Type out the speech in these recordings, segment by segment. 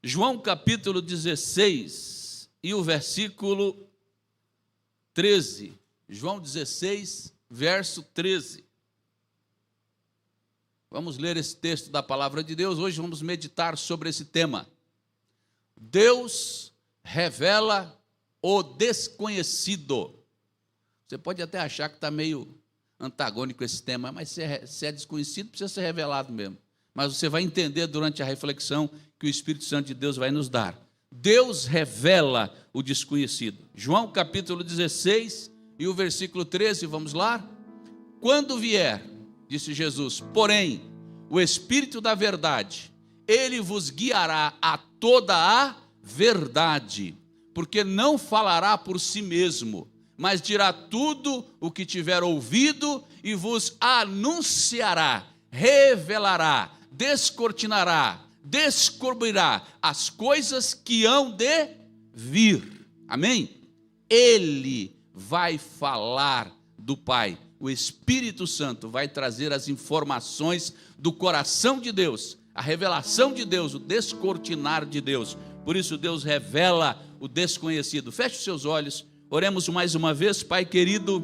João capítulo 16 e o versículo 13. João 16, verso 13. Vamos ler esse texto da palavra de Deus. Hoje vamos meditar sobre esse tema. Deus revela o desconhecido. Você pode até achar que está meio antagônico esse tema, mas se é desconhecido, precisa ser revelado mesmo. Mas você vai entender durante a reflexão que o Espírito Santo de Deus vai nos dar. Deus revela o desconhecido. João capítulo 16 e o versículo 13, vamos lá? Quando vier, disse Jesus, porém, o Espírito da verdade, ele vos guiará a toda a verdade, porque não falará por si mesmo, mas dirá tudo o que tiver ouvido e vos anunciará, revelará, descortinará, descobrirá as coisas que hão de vir. Amém? Ele vai falar do Pai. O Espírito Santo vai trazer as informações do coração de Deus, a revelação de Deus, o descortinar de Deus. Por isso Deus revela o desconhecido. Feche os seus olhos, oremos mais uma vez. Pai querido,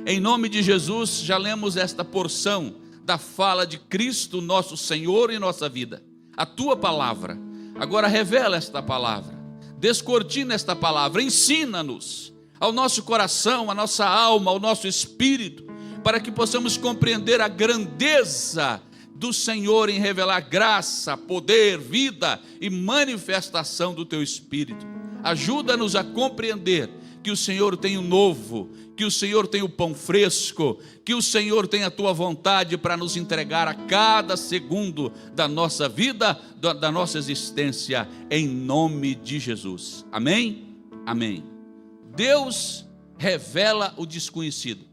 em nome de Jesus, já lemos esta porção da fala de Cristo, nosso Senhor e nossa vida. A tua palavra, agora revela esta palavra, descortina esta palavra, ensina-nos ao nosso coração, à nossa alma, ao nosso espírito, para que possamos compreender a grandeza do Senhor em revelar graça, poder, vida e manifestação do teu Espírito. Ajuda-nos a compreender que o Senhor tem o novo, que o Senhor tem o pão fresco, que o Senhor tem a tua vontade para nos entregar a cada segundo da nossa vida, da nossa existência, em nome de Jesus. Amém? Amém. Deus revela o desconhecido.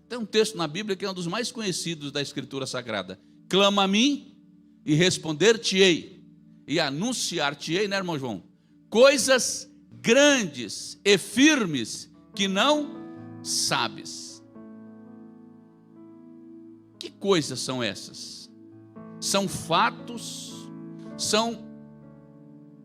Tem um texto na Bíblia que é um dos mais conhecidos da Escritura Sagrada. Clama a mim e responder-te-ei e anunciar-te-ei, né, irmão João? Coisas grandes e firmes que não sabes. Que coisas são essas? São fatos, são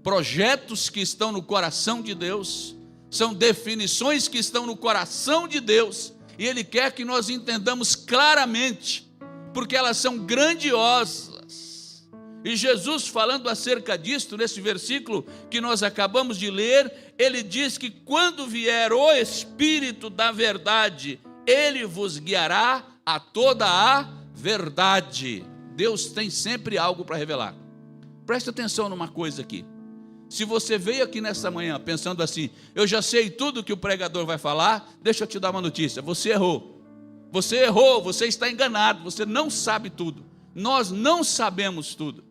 projetos que estão no coração de Deus, são definições que estão no coração de Deus, e Ele quer que nós entendamos claramente, porque elas são grandiosas. E Jesus, falando acerca disto, nesse versículo que nós acabamos de ler, Ele diz que quando vier o Espírito da verdade, Ele vos guiará a toda a verdade. Deus tem sempre algo para revelar. Preste atenção numa coisa aqui. Se você veio aqui nessa manhã pensando assim, eu já sei tudo que o pregador vai falar, deixa eu te dar uma notícia, você errou. Você errou, você está enganado, você não sabe tudo. Nós não sabemos tudo.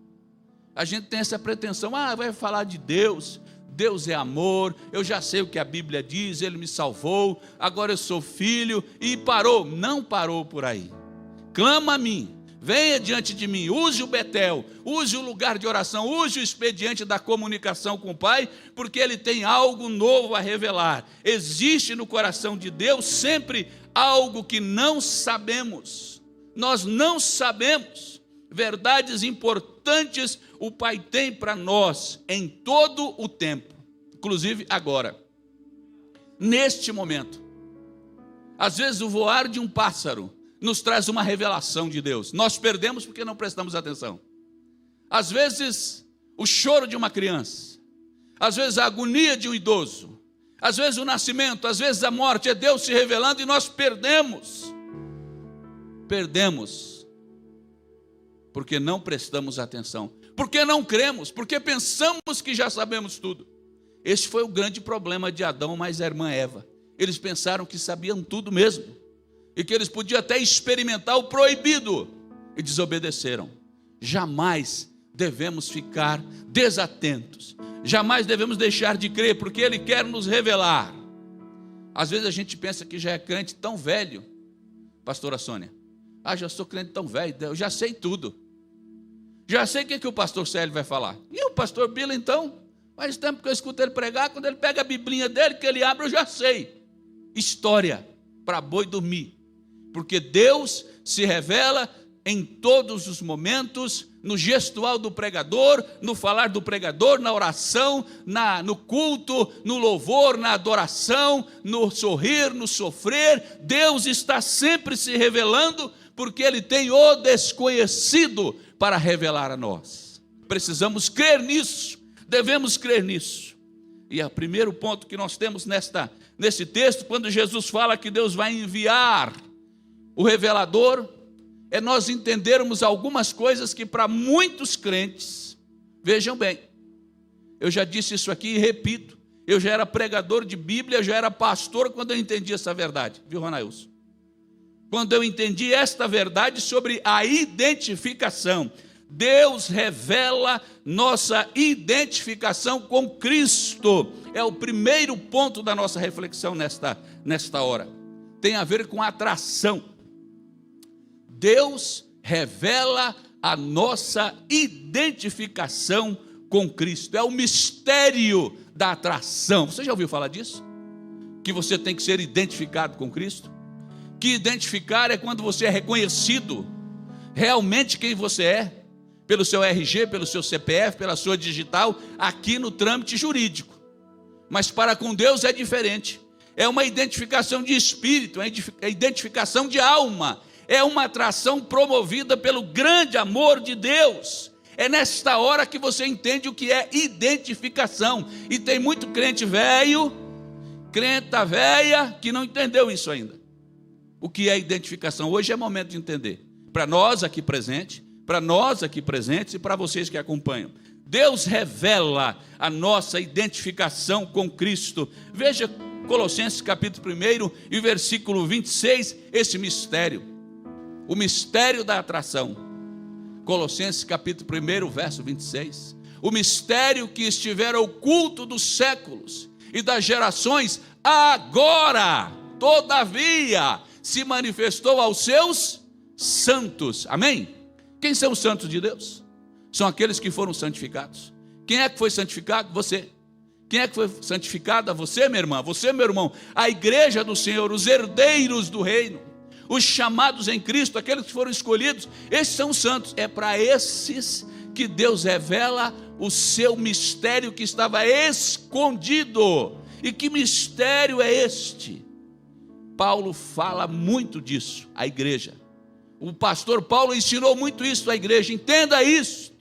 A gente tem essa pretensão, vai falar de Deus, Deus é amor, eu já sei o que a Bíblia diz, Ele me salvou, agora eu sou filho, e parou. Não parou por aí. Clama a mim. Venha diante de mim, use o Betel, use o lugar de oração, use o expediente da comunicação com o Pai, porque Ele tem algo novo a revelar. Existe no coração de Deus sempre algo que não sabemos. Nós não sabemos. Verdades importantes o Pai tem para nós em todo o tempo, inclusive agora, neste momento. Às vezes o voar de um pássaro nos traz uma revelação de Deus. Nós perdemos porque não prestamos atenção. Às vezes o choro de uma criança, às vezes a agonia de um idoso, às vezes o nascimento, às vezes a morte, é Deus se revelando e nós perdemos. Perdemos porque não prestamos atenção, porque não cremos, porque pensamos que já sabemos tudo. Esse foi o grande problema de Adão mais a irmã Eva. Eles pensaram que sabiam tudo mesmo, e que eles podiam até experimentar o proibido, e desobedeceram. Jamais devemos ficar desatentos, jamais devemos deixar de crer, porque Ele quer nos revelar. Às vezes a gente pensa que já é crente tão velho, pastora Sônia, já sou crente tão velho, eu já sei tudo, já sei o que o pastor Célio vai falar, e o pastor Bila então, faz tempo que eu escuto ele pregar, quando ele pega a biblinha dele, que ele abre, eu já sei. História para boi dormir, porque Deus se revela em todos os momentos, no gestual do pregador, no falar do pregador, na oração, no culto, no louvor, na adoração, no sorrir, no sofrer. Deus está sempre se revelando, porque Ele tem o desconhecido para revelar a nós. Precisamos crer nisso, devemos crer nisso. E o primeiro ponto que nós temos nesse texto, quando Jesus fala que Deus vai enviar o revelador, é nós entendermos algumas coisas que para muitos crentes, vejam bem, eu já disse isso aqui e repito, eu já era pregador de Bíblia, eu já era pastor quando eu entendi essa verdade, viu, Ronailson? Quando eu entendi esta verdade sobre a identificação, Deus revela nossa identificação com Cristo, é o primeiro ponto da nossa reflexão nesta hora, tem a ver com atração. Deus revela a nossa identificação com Cristo. É o mistério da atração. Você já ouviu falar disso? Que você tem que ser identificado com Cristo? Que identificar é quando você é reconhecido realmente quem você é, pelo seu RG, pelo seu CPF, pela sua digital, aqui no trâmite jurídico. Mas para com Deus é diferente. É uma identificação de espírito, é identificação de alma. É uma atração promovida pelo grande amor de Deus. É nesta hora que você entende o que é identificação. E tem muito crente velho, crenta velha, que não entendeu isso ainda. O que é identificação? Hoje é momento de entender. Para nós aqui presentes, e para vocês que acompanham. Deus revela a nossa identificação com Cristo. Veja Colossenses capítulo 1 e versículo 26, esse mistério. O mistério da atração. Colossenses capítulo 1, verso 26. O mistério que estivera oculto dos séculos e das gerações, agora, todavia, se manifestou aos seus santos. Amém? Quem são os santos de Deus? São aqueles que foram santificados. Quem é que foi santificado? Você. Quem é que foi santificado? Você, minha irmã, você, meu irmão. A igreja do Senhor, os herdeiros do reino. Os chamados em Cristo, aqueles que foram escolhidos, esses são os santos. É para esses que Deus revela o seu mistério que estava escondido. E que mistério é este? Paulo fala muito disso à igreja. O pastor Paulo ensinou muito isso à igreja. Entenda isso.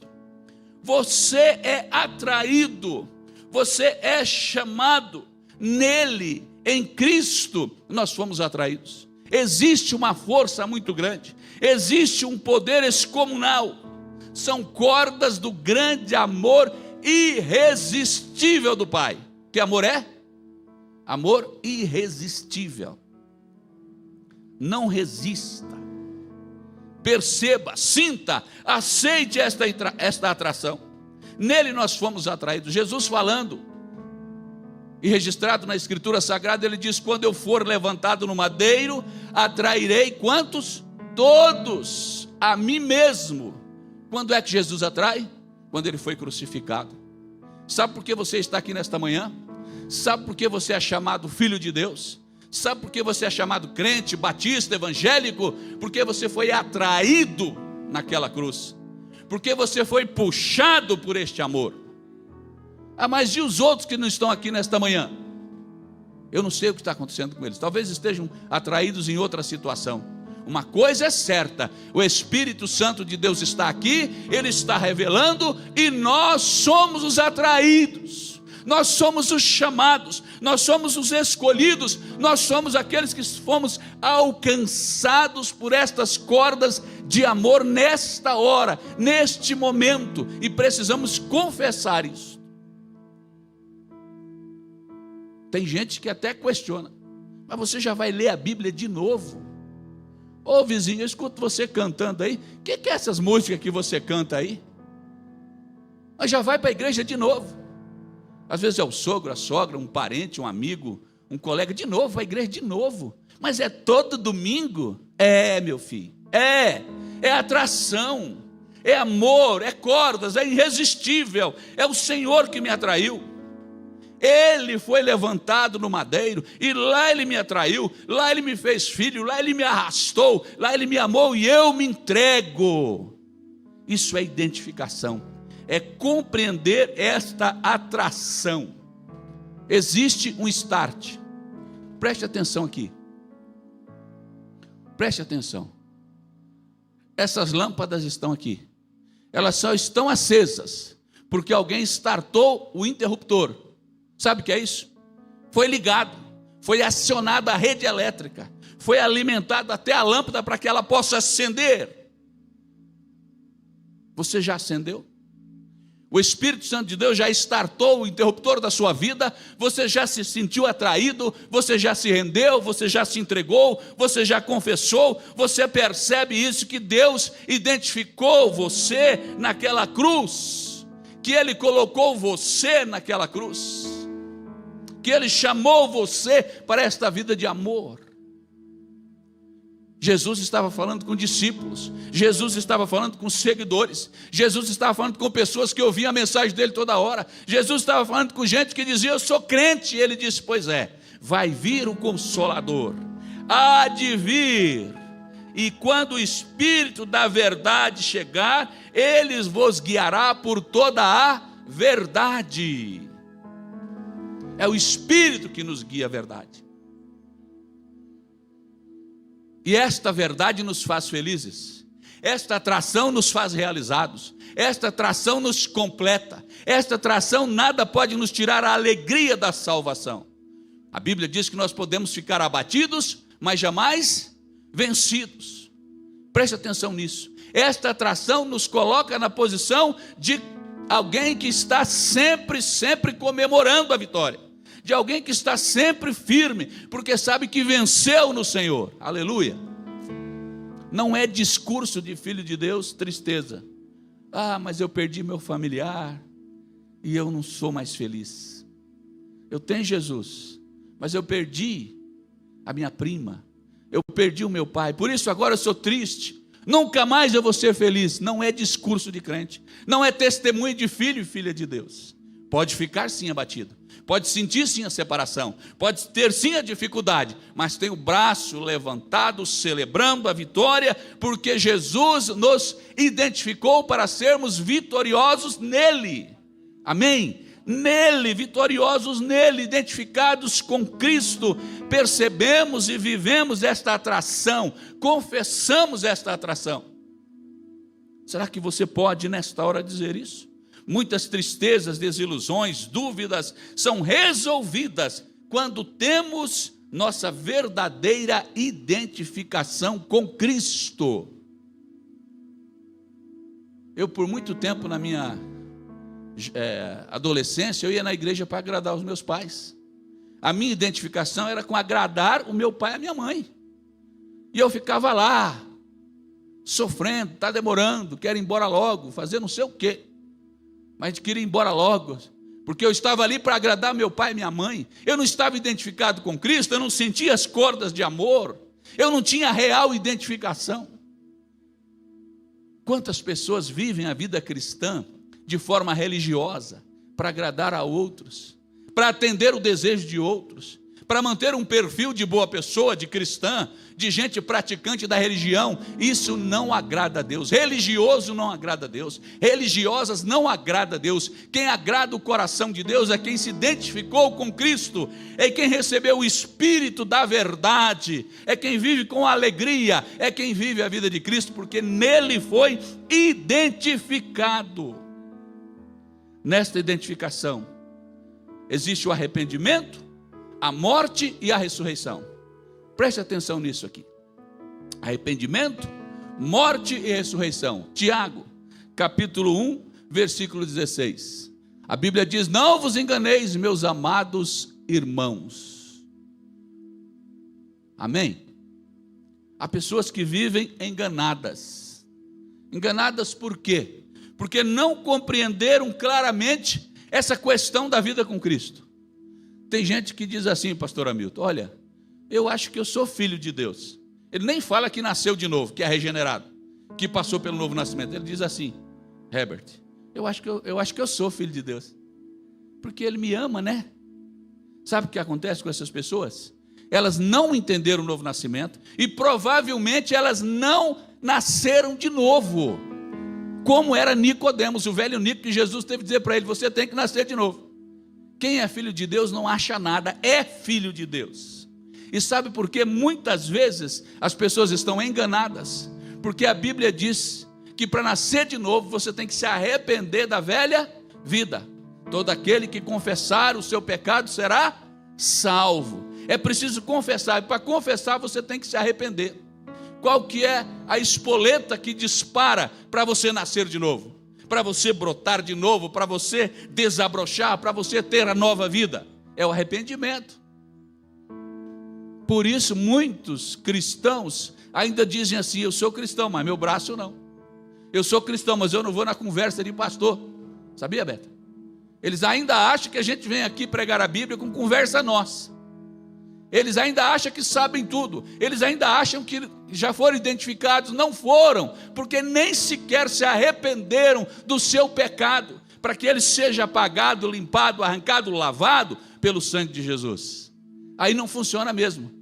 Você é atraído, você é chamado nele, em Cristo, nós fomos atraídos. Existe uma força muito grande, existe um poder excomunal, são cordas do grande amor irresistível do Pai. Que amor é? Amor irresistível. Não resista, perceba, sinta, aceite esta atração. Nele nós fomos atraídos. Jesus falando, e registrado na Escritura Sagrada, ele diz: quando eu for levantado no madeiro, atrairei quantos? Todos a mim mesmo. Quando é que Jesus atrai? Quando ele foi crucificado. Sabe por que você está aqui nesta manhã? Sabe por que você é chamado filho de Deus? Sabe por que você é chamado crente, batista, evangélico? Porque você foi atraído naquela cruz. Porque você foi puxado por este amor. Ah, mas e os outros que não estão aqui nesta manhã? Eu não sei o que está acontecendo com eles. Talvez estejam atraídos em outra situação. Uma coisa é certa: o Espírito Santo de Deus está aqui, Ele está revelando, e nós somos os atraídos. Nós somos os chamados, nós somos os escolhidos, nós somos aqueles que fomos alcançados por estas cordas de amor nesta hora, neste momento, e precisamos confessar isso. Tem gente que até questiona: mas você já vai ler a Bíblia de novo? Ô vizinho, eu escuto você cantando aí. O que é essas músicas que você canta aí? Mas já vai para a igreja de novo. Às vezes é o sogro, a sogra, um parente, um amigo, um colega, de novo, vai à igreja de novo. Mas é todo domingo? É, meu filho, é atração, é amor, é cordas, é irresistível. É o Senhor que me atraiu. Ele foi levantado no madeiro, e lá ele me atraiu, lá ele me fez filho, lá ele me arrastou, lá ele me amou e eu me entrego. Isso é identificação, é compreender esta atração. Existe um start. Preste atenção aqui. Preste atenção. Essas lâmpadas estão aqui. Elas só estão acesas porque alguém startou o interruptor. Sabe o que é isso? Foi ligado, foi acionada a rede elétrica, foi alimentada até a lâmpada para que ela possa acender. Você já acendeu? O Espírito Santo de Deus já startou o interruptor da sua vida, você já se sentiu atraído, você já se rendeu, você já se entregou, você já confessou, você percebe isso, que Deus identificou você naquela cruz, que Ele colocou você naquela cruz, que Ele chamou você para esta vida de amor. Jesus estava falando com discípulos, Jesus estava falando com seguidores, Jesus estava falando com pessoas que ouviam a mensagem dele toda hora, Jesus estava falando com gente que dizia: eu sou crente, e ele disse: pois é, vai vir o Consolador, há de vir, e quando o Espírito da verdade chegar, ele vos guiará por toda a verdade. É o Espírito que nos guia a verdade. E esta verdade nos faz felizes, esta atração nos faz realizados, esta atração nos completa, esta atração nada pode nos tirar a alegria da salvação. A Bíblia diz que nós podemos ficar abatidos, mas jamais vencidos. Preste atenção nisso. Esta atração nos coloca na posição de alguém que está sempre comemorando a vitória, de alguém que está sempre firme, porque sabe que venceu no Senhor. Aleluia. Não é discurso de filho de Deus, tristeza. Ah, mas eu perdi meu familiar e eu não sou mais feliz. Eu tenho Jesus, mas eu perdi a minha prima, eu perdi o meu pai, por isso agora eu sou triste, nunca mais eu vou ser feliz. Não é discurso de crente, não é testemunho de filho e filha de Deus. Pode ficar sim abatido, pode sentir sim a separação, pode ter sim a dificuldade, mas tem o braço levantado, celebrando a vitória, porque Jesus nos identificou para sermos vitoriosos nele. Amém? Nele, vitoriosos nele, identificados com Cristo, percebemos e vivemos esta atração, confessamos esta atração. Será que você pode nesta hora dizer isso? Muitas tristezas, desilusões, dúvidas são resolvidas quando temos nossa verdadeira identificação com Cristo. Eu, por muito tempo na minha adolescência, eu ia na igreja para agradar os meus pais. A minha identificação era com agradar o meu pai e a minha mãe. E eu ficava lá, sofrendo, está demorando, quero ir embora logo, fazer não sei o quê. Mas queria ir embora logo, porque eu estava ali para agradar meu pai e minha mãe. Eu não estava identificado com Cristo, eu não sentia as cordas de amor, eu não tinha real identificação. Quantas pessoas vivem a vida cristã de forma religiosa, para agradar a outros, para atender o desejo de outros, para manter um perfil de boa pessoa, de cristã, de gente praticante da religião? Isso não agrada a Deus. Religioso não agrada a Deus, religiosas não agrada a Deus. Quem agrada o coração de Deus é quem se identificou com Cristo, é quem recebeu o Espírito da verdade, é quem vive com alegria, é quem vive a vida de Cristo, porque nele foi identificado. Nesta identificação existe o arrependimento, a morte e a ressurreição. Preste atenção nisso aqui. Arrependimento, morte e ressurreição. Tiago, capítulo 1, versículo 16. A Bíblia diz: não vos enganeis, meus amados irmãos. Amém? Há pessoas que vivem enganadas. Enganadas por quê? Porque não compreenderam claramente essa questão da vida com Cristo. Tem gente que diz assim, pastor Hamilton: olha, eu acho que eu sou filho de Deus. Ele nem fala que nasceu de novo, que é regenerado, que passou pelo novo nascimento. Ele diz assim: Herbert, eu acho que eu sou filho de Deus, porque Ele me ama, né? Sabe o que acontece com essas pessoas? Elas não entenderam o novo nascimento e provavelmente elas não nasceram de novo, como era Nicodemos, o velho Nico, que Jesus teve que dizer para ele: você tem que nascer de novo. Quem é filho de Deus não acha nada, é filho de Deus. E sabe por quê? Muitas vezes as pessoas estão enganadas, porque a Bíblia diz que para nascer de novo você tem que se arrepender da velha vida. Todo aquele que confessar o seu pecado será salvo. É preciso confessar, e para confessar você tem que se arrepender. Qual que é a espoleta que dispara para você nascer de novo? Para você brotar de novo, para você desabrochar, para você ter a nova vida? É o arrependimento. Por isso muitos cristãos ainda dizem assim: eu sou cristão, mas meu braço não. Eu sou cristão, mas eu não vou na conversa de pastor. Sabia, Beto? Eles ainda acham que a gente vem aqui pregar a Bíblia com conversa nossa. Eles ainda acham que sabem tudo. Eles ainda acham que já foram identificados. Não foram, porque nem sequer se arrependeram do seu pecado, para que ele seja apagado, limpado, arrancado, lavado pelo sangue de Jesus. Aí não funciona mesmo.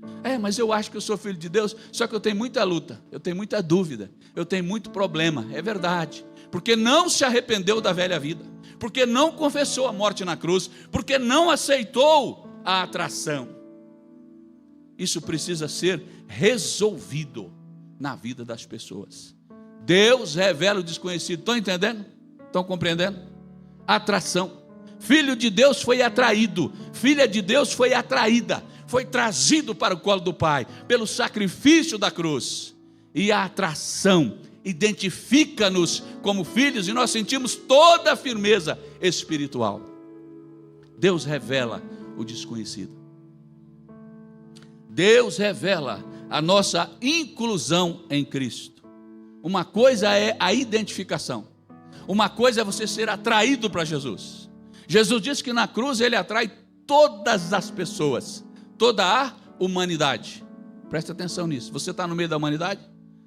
Mas eu acho que eu sou filho de Deus, só que eu tenho muita luta, eu tenho muita dúvida, eu tenho muito problema. É verdade, porque não se arrependeu da velha vida, porque não confessou a morte na cruz, porque não aceitou a atração. Isso precisa ser resolvido na vida das pessoas. Deus revela o desconhecido. Estão entendendo? Estão compreendendo? Atração. Filho de Deus foi atraído, filha de Deus foi atraída, foi trazido para o colo do Pai pelo sacrifício da cruz. E a atração identifica-nos como filhos, e nós sentimos toda a firmeza espiritual. Deus revela o desconhecido. Deus revela a nossa inclusão em Cristo. Uma coisa é a identificação, uma coisa é você ser atraído para Jesus. Jesus disse que na cruz ele atrai todas as pessoas, toda a humanidade. Presta atenção nisso. Você está no meio da humanidade?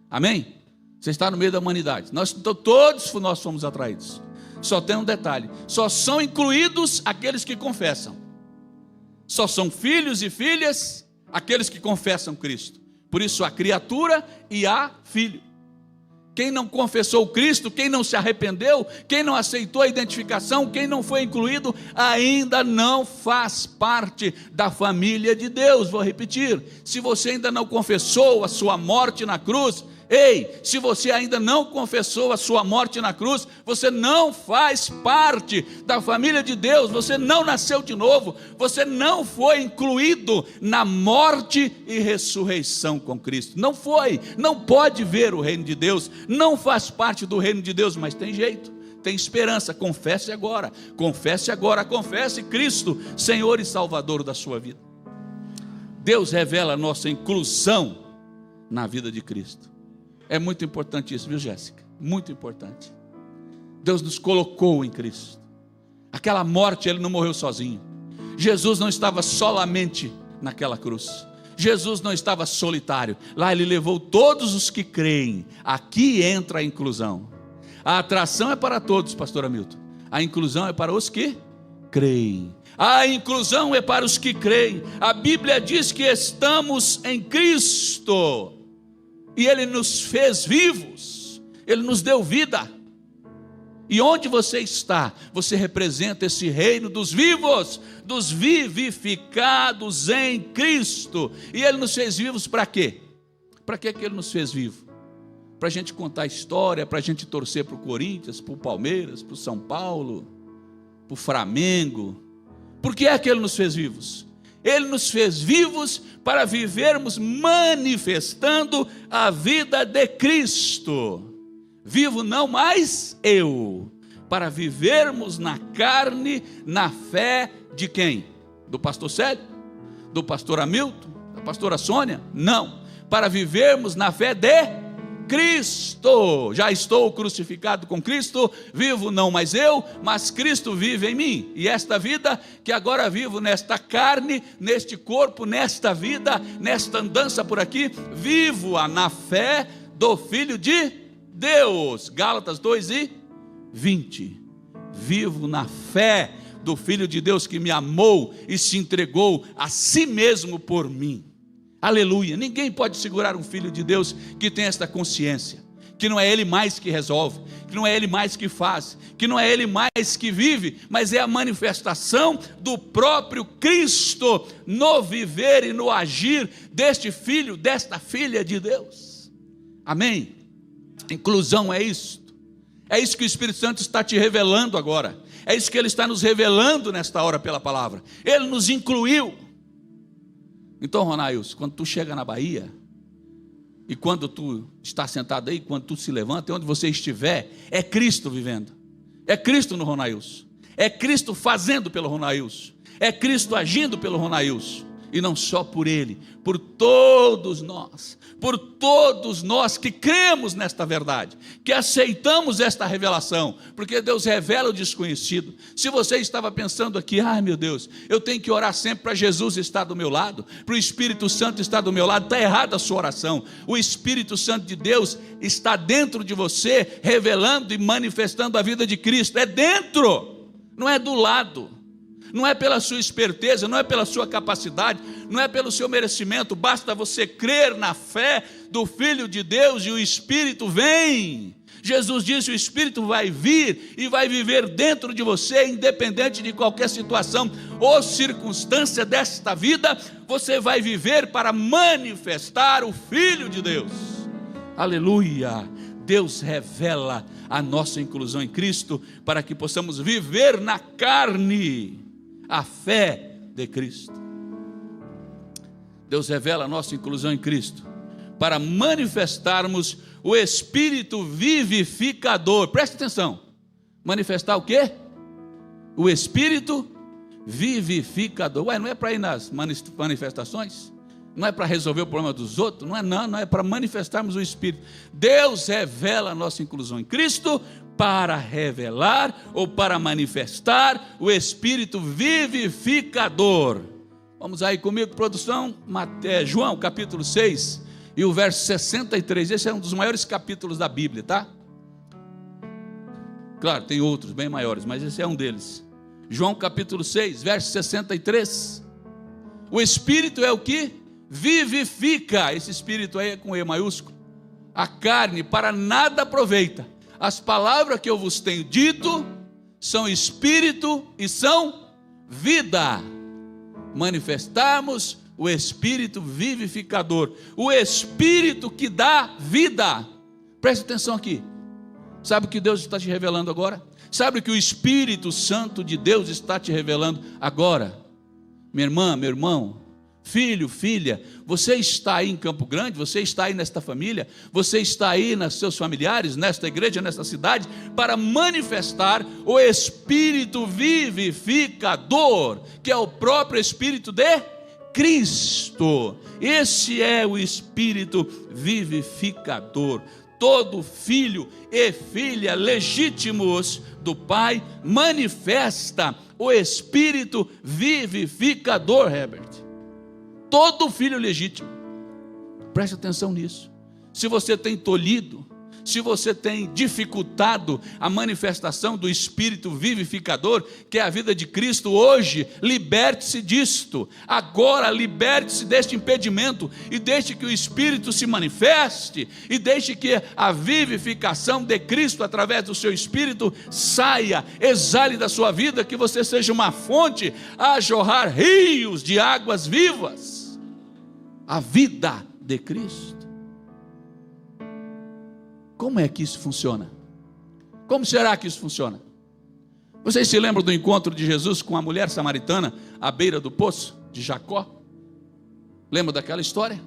Amém? Você está no meio da humanidade. Todos nós fomos atraídos. Só tem um detalhe: só são incluídos aqueles que confessam. Só são filhos e filhas aqueles que confessam Cristo. Por isso há criatura e há filho. Quem não confessou Cristo, quem não se arrependeu, quem não aceitou a identificação, quem não foi incluído, ainda não faz parte da família de Deus. Vou repetir: se você ainda não confessou a sua morte na cruz, se você ainda não confessou a sua morte na cruz, você não faz parte da família de Deus, você não nasceu de novo, você não foi incluído na morte e ressurreição com Cristo. Não foi, não pode ver o reino de Deus, não faz parte do reino de Deus, mas tem jeito, tem esperança. Confesse agora, confesse Cristo, Senhor e Salvador da sua vida. Deus revela a nossa inclusão na vida de Cristo. É muito importante isso, viu, Jéssica? Muito importante. Deus nos colocou em Cristo. Aquela morte, ele não morreu sozinho. Jesus não estava solamente naquela cruz. Jesus não estava solitário. Lá ele levou todos os que creem. Aqui entra a inclusão. A atração é para todos, pastor Hamilton. A inclusão é para os que creem. A inclusão é para os que creem. A Bíblia diz que estamos em Cristo. E Ele nos fez vivos, Ele nos deu vida. E onde você está, você representa esse reino dos vivos, dos vivificados em Cristo. E Ele nos fez vivos para quê? Para que Ele nos fez vivos? Para a gente contar história, para a gente torcer para o Corinthians, para o Palmeiras, para o São Paulo, para o Flamengo. Por que é que Ele nos fez vivos? Ele nos fez vivos para vivermos manifestando a vida de Cristo. Vivo não mais eu, para vivermos na carne, na fé de quem? Do pastor Célio? Do pastor Hamilton? Da pastora Sônia? Não, para vivermos na fé de Cristo. Já estou crucificado com Cristo, vivo não mais eu, mas Cristo vive em mim. E esta vida que agora vivo nesta carne, neste corpo, nesta vida, nesta andança por aqui, vivo-a na fé do Filho de Deus. Gálatas 2:20. Vivo na fé do Filho de Deus que me amou e se entregou a si mesmo por mim. Aleluia. Ninguém pode segurar um filho de Deus que tem esta consciência, que não é ele mais que resolve, que não é ele mais que faz, que não é ele mais que vive, mas é a manifestação do próprio Cristo no viver e no agir deste filho, desta filha de Deus. Amém? Inclusão é isso. É isso que o Espírito Santo está te revelando agora. É isso que Ele está nos revelando nesta hora pela palavra. Ele nos incluiu. Então, Ronaius, quando tu chega na Bahia, e quando tu está sentado aí, quando tu se levanta, onde você estiver, é Cristo vivendo. É Cristo no Ronaius. É Cristo fazendo pelo Ronaius. É Cristo agindo pelo Ronaius. E não só por ele, por todos nós que cremos nesta verdade, que aceitamos esta revelação, porque Deus revela o desconhecido. Se você estava pensando aqui, ai meu Deus, eu tenho que orar sempre para Jesus estar do meu lado, para o Espírito Santo estar do meu lado, está errada a sua oração. O Espírito Santo de Deus está dentro de você, revelando e manifestando a vida de Cristo. É dentro, não é do lado. Não é pela sua esperteza, não é pela sua capacidade, não é pelo seu merecimento, basta você crer na fé do Filho de Deus e o Espírito vem. Jesus disse: o Espírito vai vir e vai viver dentro de você, independente de qualquer situação ou circunstância desta vida, você vai viver para manifestar o Filho de Deus. Aleluia! Deus revela a nossa inclusão em Cristo para que possamos viver na carne a fé de Cristo. Deus revela a nossa inclusão em Cristo para manifestarmos o Espírito vivificador. Preste atenção. Manifestar o quê? O Espírito vivificador. Ué, não é para ir nas manifestações? Não é para resolver o problema dos outros? Não é para manifestarmos o Espírito. Deus revela a nossa inclusão em Cristo para revelar ou para manifestar o Espírito vivificador. Vamos aí comigo, produção, João capítulo 6 e o verso 63, esse é um dos maiores capítulos da Bíblia, tá? Claro, tem outros bem maiores, mas esse é um deles. João capítulo 6, verso 63, o Espírito é o que vivifica, esse Espírito aí é com E maiúsculo, a carne para nada aproveita. As palavras que eu vos tenho dito são Espírito e são vida. Manifestarmos o Espírito vivificador, o Espírito que dá vida. Preste atenção aqui. Sabe o que Deus está te revelando agora? Sabe o que o Espírito Santo de Deus está te revelando agora? Minha irmã, meu irmão, filho, filha, você está aí em Campo Grande, você está aí nesta família, você está aí nos seus familiares, nesta igreja, nesta cidade, para manifestar o Espírito vivificador, que é o próprio Espírito de Cristo. Esse é o Espírito vivificador. Todo filho e filha legítimos do Pai manifesta o Espírito vivificador, Herbert. Todo filho legítimo. Preste atenção nisso. Se você tem tolhido, se você tem dificultado a manifestação do Espírito vivificador, que é a vida de Cristo, hoje, liberte-se disto. Agora, liberte-se deste impedimento e deixe que o Espírito se manifeste e deixe que a vivificação de Cristo, através do seu Espírito, saia, exale da sua vida, que você seja uma fonte a jorrar rios de águas vivas. A vida de Cristo. Como é que isso funciona? Como será que isso funciona? Vocês se lembram do encontro de Jesus com a mulher samaritana à beira do poço de Jacó? Lembra daquela história?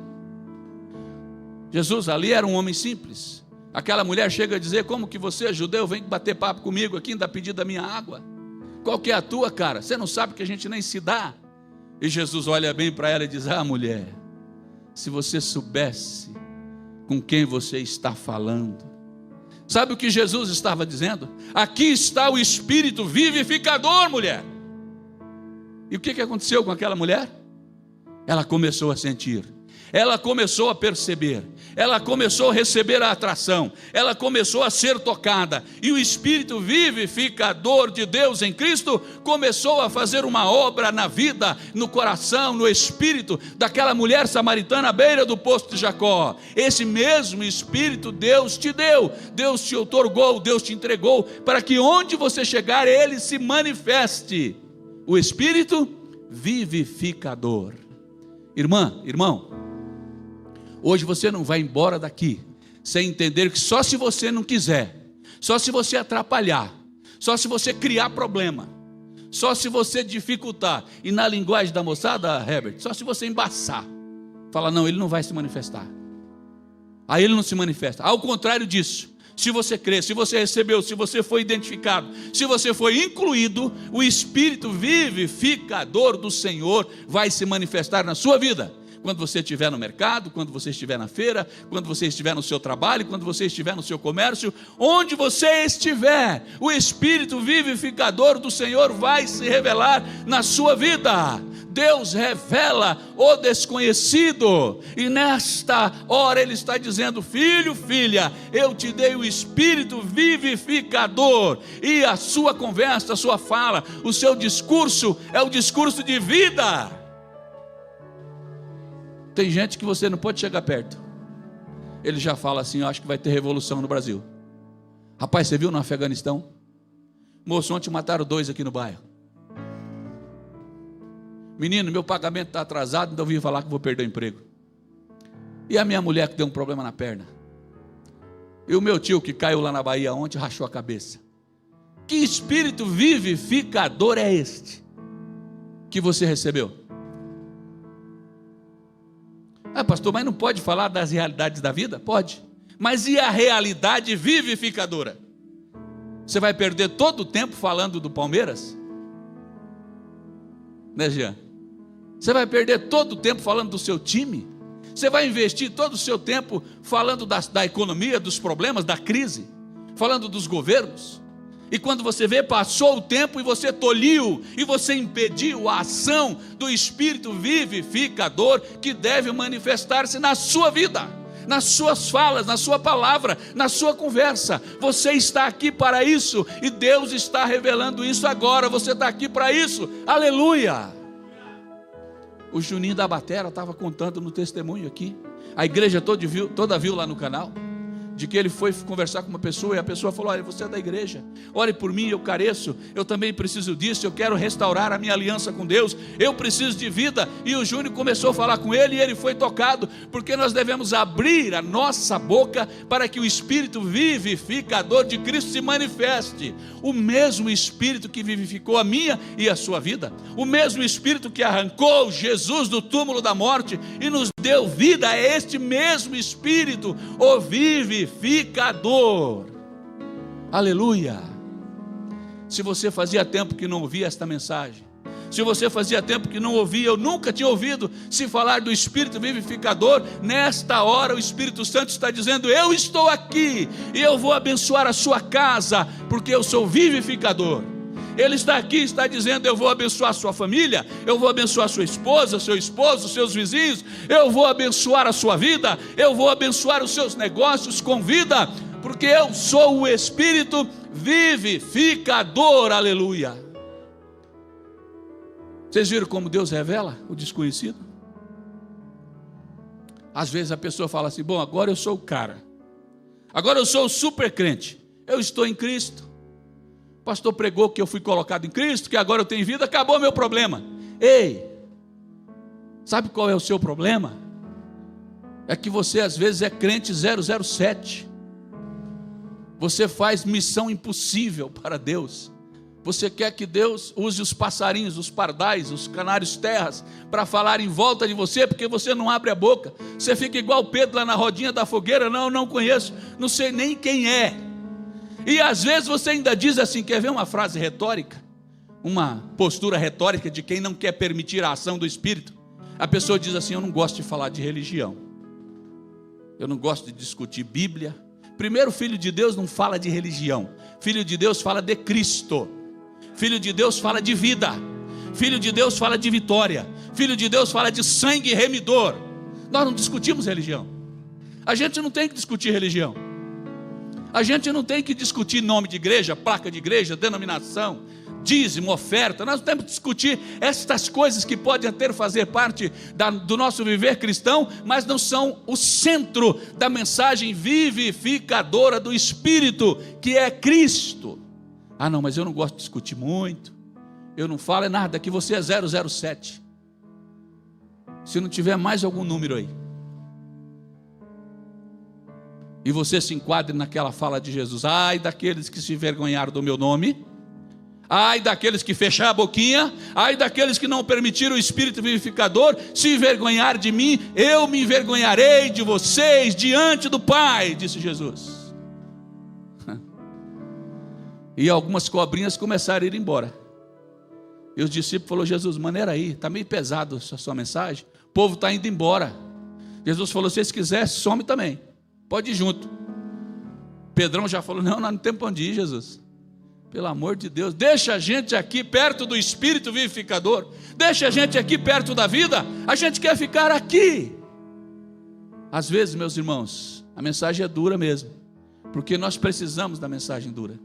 Jesus ali era um homem simples. Aquela mulher chega a dizer: como que você, judeu, vem bater papo comigo aqui, ainda pedir da minha água? Qual que é a tua, cara? Você não sabe que a gente nem se dá? E Jesus olha bem para ela e diz: ah, mulher, se você soubesse com quem você está falando. Sabe o que Jesus estava dizendo? Aqui está o Espírito vivificador, mulher. E o que aconteceu com aquela mulher? Ela começou a sentir, ela começou a perceber, ela começou a receber a atração, ela começou a ser tocada, e o Espírito vivificador de Deus em Cristo começou a fazer uma obra na vida, no coração, no espírito daquela mulher samaritana à beira do poço de Jacó. Esse mesmo Espírito Deus te deu, Deus te outorgou, Deus te entregou, para que onde você chegar Ele se manifeste, o Espírito vivificador. Irmã, irmão, hoje você não vai embora daqui sem entender que só se você não quiser, só se você atrapalhar, só se você criar problema, só se você dificultar, e na linguagem da moçada, Herbert, só se você embaçar, fala, não, ele não vai se manifestar. Aí ele não se manifesta. Ao contrário disso, se você crê, se você recebeu, se você foi identificado, se você foi incluído, o Espírito vivificador do Senhor vai se manifestar na sua vida. Quando você estiver no mercado, quando você estiver na feira, quando você estiver no seu trabalho, quando você estiver no seu comércio, onde você estiver, o Espírito vivificador do Senhor vai se revelar na sua vida. Deus revela o desconhecido, e nesta hora Ele está dizendo, filho, filha, eu te dei o Espírito vivificador, e a sua conversa, a sua fala, o seu discurso é o discurso de vida. Tem gente que você não pode chegar perto, ele já fala assim, eu acho que vai ter revolução no Brasil. Rapaz, você viu no Afeganistão? Moço, ontem mataram 2 aqui no bairro. Menino, meu pagamento está atrasado, então eu vim falar que vou perder o emprego. E a minha mulher que deu um problema na perna. E o meu tio que caiu lá na Bahia ontem, rachou a cabeça. Que Espírito vivificador é este que você recebeu? Ah, pastor, mas não pode falar das realidades da vida? Pode. Mas e a realidade vivificadora? Você vai perder todo o tempo falando do Palmeiras? Né, Jean? Você vai perder todo o tempo falando do seu time? Você vai investir todo o seu tempo falando da economia, dos problemas, da crise, falando dos governos? E quando você vê, passou o tempo e você tolhiu, e você impediu a ação do Espírito vivificador que deve manifestar-se na sua vida, nas suas falas, na sua palavra, na sua conversa. Você está aqui para isso, e Deus está revelando isso agora. Você está aqui para isso, aleluia. O Juninho da Batera estava contando no testemunho aqui, a igreja toda viu lá no canal, de que ele foi conversar com uma pessoa, e a pessoa falou, olha, você é da igreja, ore por mim, eu careço, eu também preciso disso, eu quero restaurar a minha aliança com Deus, eu preciso de vida. E o Júnior começou a falar com ele, e ele foi tocado, porque nós devemos abrir a nossa boca, para que o Espírito vivificador de Cristo se manifeste. O mesmo Espírito que vivificou a minha e a sua vida, o mesmo Espírito que arrancou Jesus do túmulo da morte, e nos deu vida, é este mesmo Espírito, o vivificador, aleluia. Se você fazia tempo que não ouvia esta mensagem, se você fazia tempo que não ouvia, eu nunca tinha ouvido se falar do Espírito vivificador, nesta hora o Espírito Santo está dizendo, eu estou aqui, e eu vou abençoar a sua casa, porque eu sou vivificador. Ele está aqui, está dizendo, eu vou abençoar a sua família, eu vou abençoar a sua esposa, seu esposo, seus vizinhos, eu vou abençoar a sua vida, eu vou abençoar os seus negócios com vida, porque eu sou o Espírito vivificador, aleluia. Vocês viram como Deus revela o desconhecido? Às vezes a pessoa fala assim, bom, agora eu sou o cara, agora eu sou o super crente, eu estou em Cristo, o pastor pregou que eu fui colocado em Cristo, que agora eu tenho vida, acabou meu problema. Ei, sabe qual é o seu problema? É que você às vezes é crente 007, você faz missão impossível para Deus. Você quer que Deus use os passarinhos, os pardais, os canários terras para falar em volta de você, porque você não abre a boca. Você fica igual Pedro lá na rodinha da fogueira, não conheço, não sei nem quem é. E às vezes você ainda diz assim, quer ver uma frase retórica? Uma postura retórica de quem não quer permitir a ação do Espírito? A pessoa diz assim, eu não gosto de falar de religião, eu não gosto de discutir Bíblia. Primeiro, filho de Deus não fala de religião, filho de Deus fala de Cristo, filho de Deus fala de vida, filho de Deus fala de vitória, filho de Deus fala de sangue remidor. Nós não discutimos religião. A gente não tem que discutir religião. A gente não tem que discutir nome de igreja, placa de igreja, denominação, dízimo, oferta. Nós temos que discutir estas coisas que podem até fazer parte do nosso viver cristão, mas não são o centro da mensagem vivificadora do Espírito, que é Cristo. Ah não, mas eu não gosto de discutir muito, eu não falo nada, que você é 007, se não tiver mais algum número aí, e você se enquadre naquela fala de Jesus: ai daqueles que se envergonharam do meu nome, ai daqueles que fecharam a boquinha, ai daqueles que não permitiram o Espírito vivificador se envergonhar de mim, eu me envergonharei de vocês diante do Pai, disse Jesus. E algumas cobrinhas começaram a ir embora. E os discípulos falaram: Jesus, maneira aí, está meio pesado a sua mensagem, o povo está indo embora. Jesus falou: se vocês quiserem, some também, pode ir junto. Pedrão já falou: não, nós não temos para onde ir, Jesus. Pelo amor de Deus, deixa a gente aqui perto do Espírito vivificador, deixa a gente aqui perto da vida, a gente quer ficar aqui. Às vezes, meus irmãos, a mensagem é dura mesmo, porque nós precisamos da mensagem dura.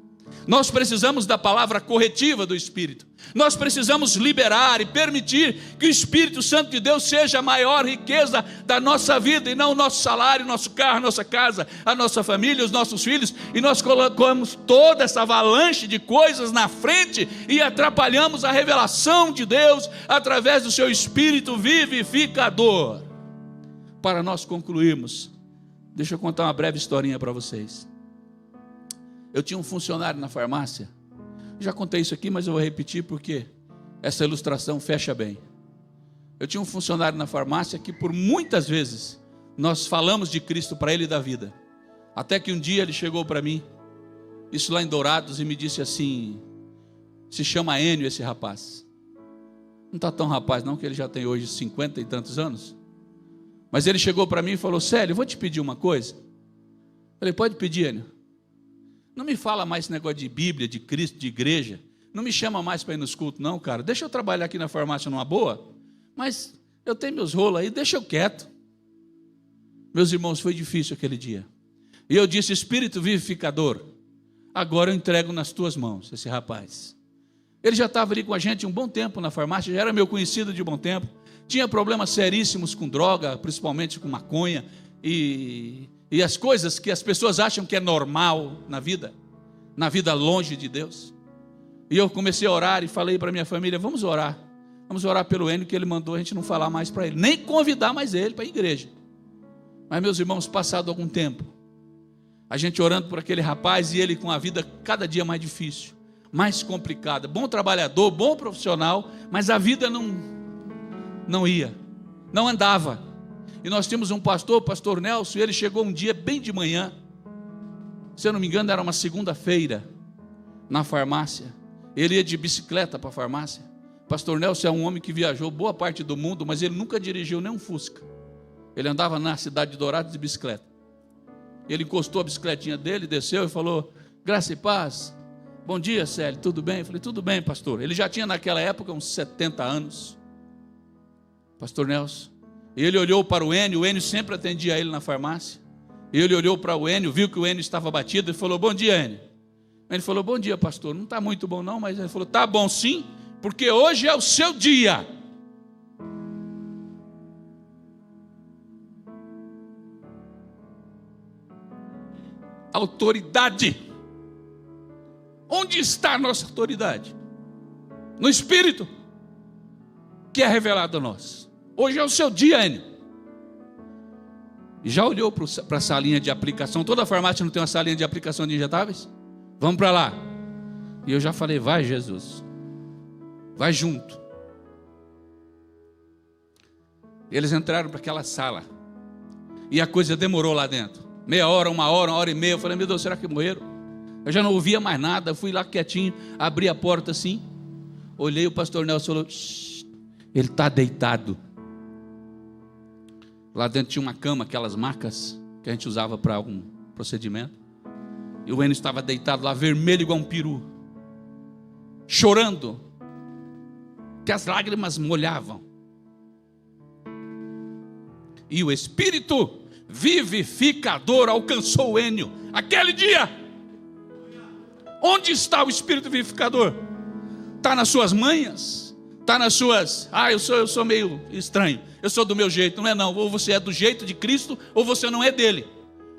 Nós precisamos da palavra corretiva do Espírito. Nós precisamos liberar e permitir que o Espírito Santo de Deus seja a maior riqueza da nossa vida, e não o nosso salário, nosso carro, nossa casa, a nossa família, os nossos filhos. E nós colocamos toda essa avalanche de coisas na frente e atrapalhamos a revelação de Deus através do seu Espírito vivificador. Para nós concluirmos, deixa eu contar uma breve historinha para vocês. Eu tinha um funcionário na farmácia, já contei isso aqui, mas eu vou repetir porque essa ilustração fecha bem. Eu tinha um funcionário na farmácia que por muitas vezes nós falamos de Cristo para ele e da vida, até que um dia ele chegou para mim, isso lá em Dourados, e me disse assim: se chama Enio esse rapaz. Não está tão rapaz não, que ele já tem hoje 50 e tantos anos, mas ele chegou para mim e falou: Célio, eu vou te pedir uma coisa. Eu falei: pode pedir, Enio. Não me fala mais esse negócio de Bíblia, de Cristo, de igreja. Não me chama mais para ir nos cultos, não, cara. Deixa eu trabalhar aqui na farmácia numa boa, mas eu tenho meus rolos aí, deixa eu quieto. Meus irmãos, foi difícil aquele dia. E eu disse: Espírito vivificador, agora eu entrego nas tuas mãos esse rapaz. Ele já estava ali com a gente um bom tempo na farmácia, já era meu conhecido de bom tempo. Tinha problemas seríssimos com droga, principalmente com maconha, e as coisas que as pessoas acham que é normal na vida longe de Deus. E eu comecei a orar e falei para minha família: vamos orar pelo Enio, que ele mandou a gente não falar mais para ele, nem convidar mais ele para a igreja. Mas meus irmãos, passado algum tempo, a gente orando por aquele rapaz, e ele com a vida cada dia mais difícil, mais complicada, bom trabalhador, bom profissional, mas a vida não ia, não andava. E nós tínhamos um pastor, o pastor Nelson, e ele chegou um dia bem de manhã, se eu não me engano era uma segunda-feira, na farmácia. Ele ia de bicicleta para a farmácia. Pastor Nelson é um homem que viajou boa parte do mundo, mas ele nunca dirigiu nem um Fusca. Ele andava na cidade de Dourados de bicicleta. Ele encostou a bicicletinha dele, desceu e falou: graça e paz, bom dia, Célio, tudo bem? Eu falei: tudo bem, pastor. Ele já tinha naquela época uns 70 anos, pastor Nelson. E ele olhou para o Enio sempre atendia ele na farmácia. E ele olhou para o Enio, viu que o Enio estava batido, e falou: bom dia, Enio. Ele falou: bom dia, pastor, não está muito bom não, mas ele falou: está bom sim, porque hoje é o seu dia. Autoridade. Onde está a nossa autoridade? No Espírito, que é revelado a nós. Hoje é o seu dia, Enio. E já olhou para a salinha de aplicação? Toda farmácia não tem uma salinha de aplicação de injetáveis? Vamos para lá. E eu já falei: vai, Jesus, vai junto. Eles entraram para aquela sala, e a coisa demorou lá dentro, meia hora, uma hora e meia. Eu falei: meu Deus, será que morreram? Eu já não ouvia mais nada. Eu fui lá quietinho, abri a porta assim, olhei, o pastor Nelson falou: ele está deitado. Lá dentro tinha uma cama, aquelas macas que a gente usava para algum procedimento. E o Enio estava deitado lá, vermelho igual um peru, chorando, que as lágrimas molhavam. E o Espírito vivificador alcançou o Enio. Aquele dia. Onde está o Espírito vivificador? Está nas suas manhas? Está nas suas... eu sou meio estranho. Eu sou do meu jeito. Não é não. Ou você é do jeito de Cristo, ou você não é dele.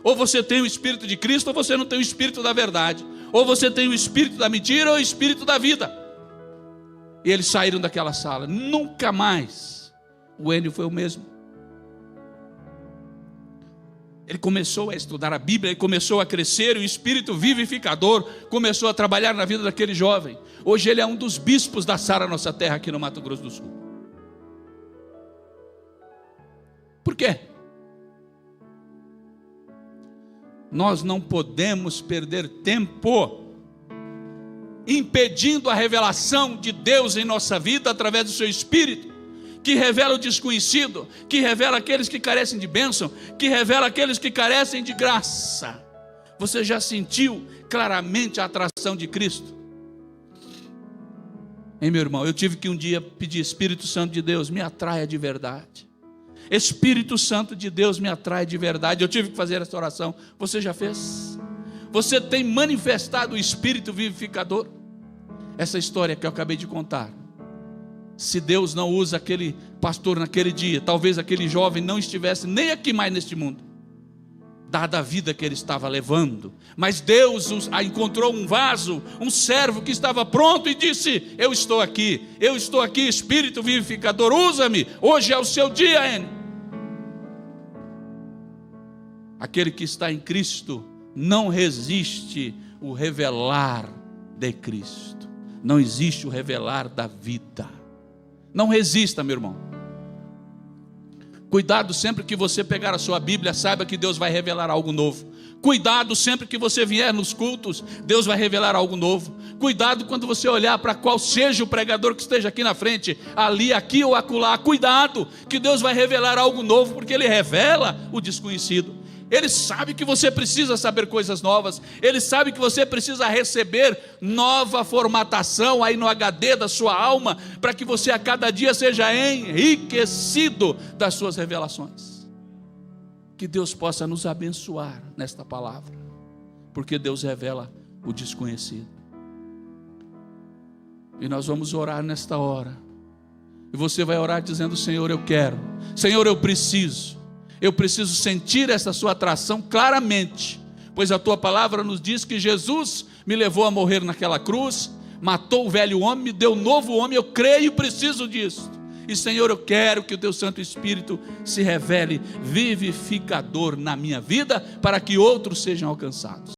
Ou você tem o Espírito de Cristo, ou você não tem o Espírito da verdade. Ou você tem o Espírito da mentira, ou o Espírito da vida. E eles saíram daquela sala. Nunca mais o Enio foi o mesmo. Ele começou a estudar a Bíblia, ele começou a crescer, e o Espírito vivificador começou a trabalhar na vida daquele jovem. Hoje ele é um dos bispos da Sara Nossa Terra aqui no Mato Grosso do Sul. Por quê? Nós não podemos perder tempo impedindo a revelação de Deus em nossa vida através do seu Espírito, que revela o desconhecido, que revela aqueles que carecem de bênção, que revela aqueles que carecem de graça. Você já sentiu claramente a atração de Cristo? Hein, meu irmão? Eu tive que um dia pedir: Espírito Santo de Deus, me atraia de verdade. Espírito Santo de Deus, me atrai de verdade. Eu tive que fazer essa oração. Você já fez? Você tem manifestado o Espírito vivificador? Essa história que eu acabei de contar, se Deus não usa aquele pastor naquele dia, talvez aquele jovem não estivesse nem aqui mais neste mundo, dada a vida que ele estava levando. Mas Deus encontrou um vaso, um servo que estava pronto e disse: eu estou aqui, Espírito vivificador, usa-me, hoje é o seu dia, Enio. Aquele que está em Cristo não resiste o revelar de Cristo, não existe o revelar da vida. Não resista, meu irmão. Cuidado sempre que você pegar a sua Bíblia, saiba que Deus vai revelar algo novo. Cuidado sempre que você vier nos cultos, Deus vai revelar algo novo. Cuidado quando você olhar para qual seja o pregador que esteja aqui na frente, ali, aqui ou acolá. Cuidado, que Deus vai revelar algo novo, porque Ele revela o desconhecido. Ele sabe que você precisa saber coisas novas. Ele sabe que você precisa receber nova formatação aí no HD da sua alma, para que você a cada dia seja enriquecido das suas revelações. Que Deus possa nos abençoar nesta palavra, porque Deus revela o desconhecido. E nós vamos orar nesta hora. E você vai orar dizendo: Senhor, eu quero. Senhor, eu preciso sentir essa sua atração claramente, pois a tua palavra nos diz que Jesus me levou a morrer naquela cruz, matou o velho homem, me deu um novo homem. Eu creio e preciso disso. E Senhor, eu quero que o teu Santo Espírito se revele vivificador na minha vida, para que outros sejam alcançados.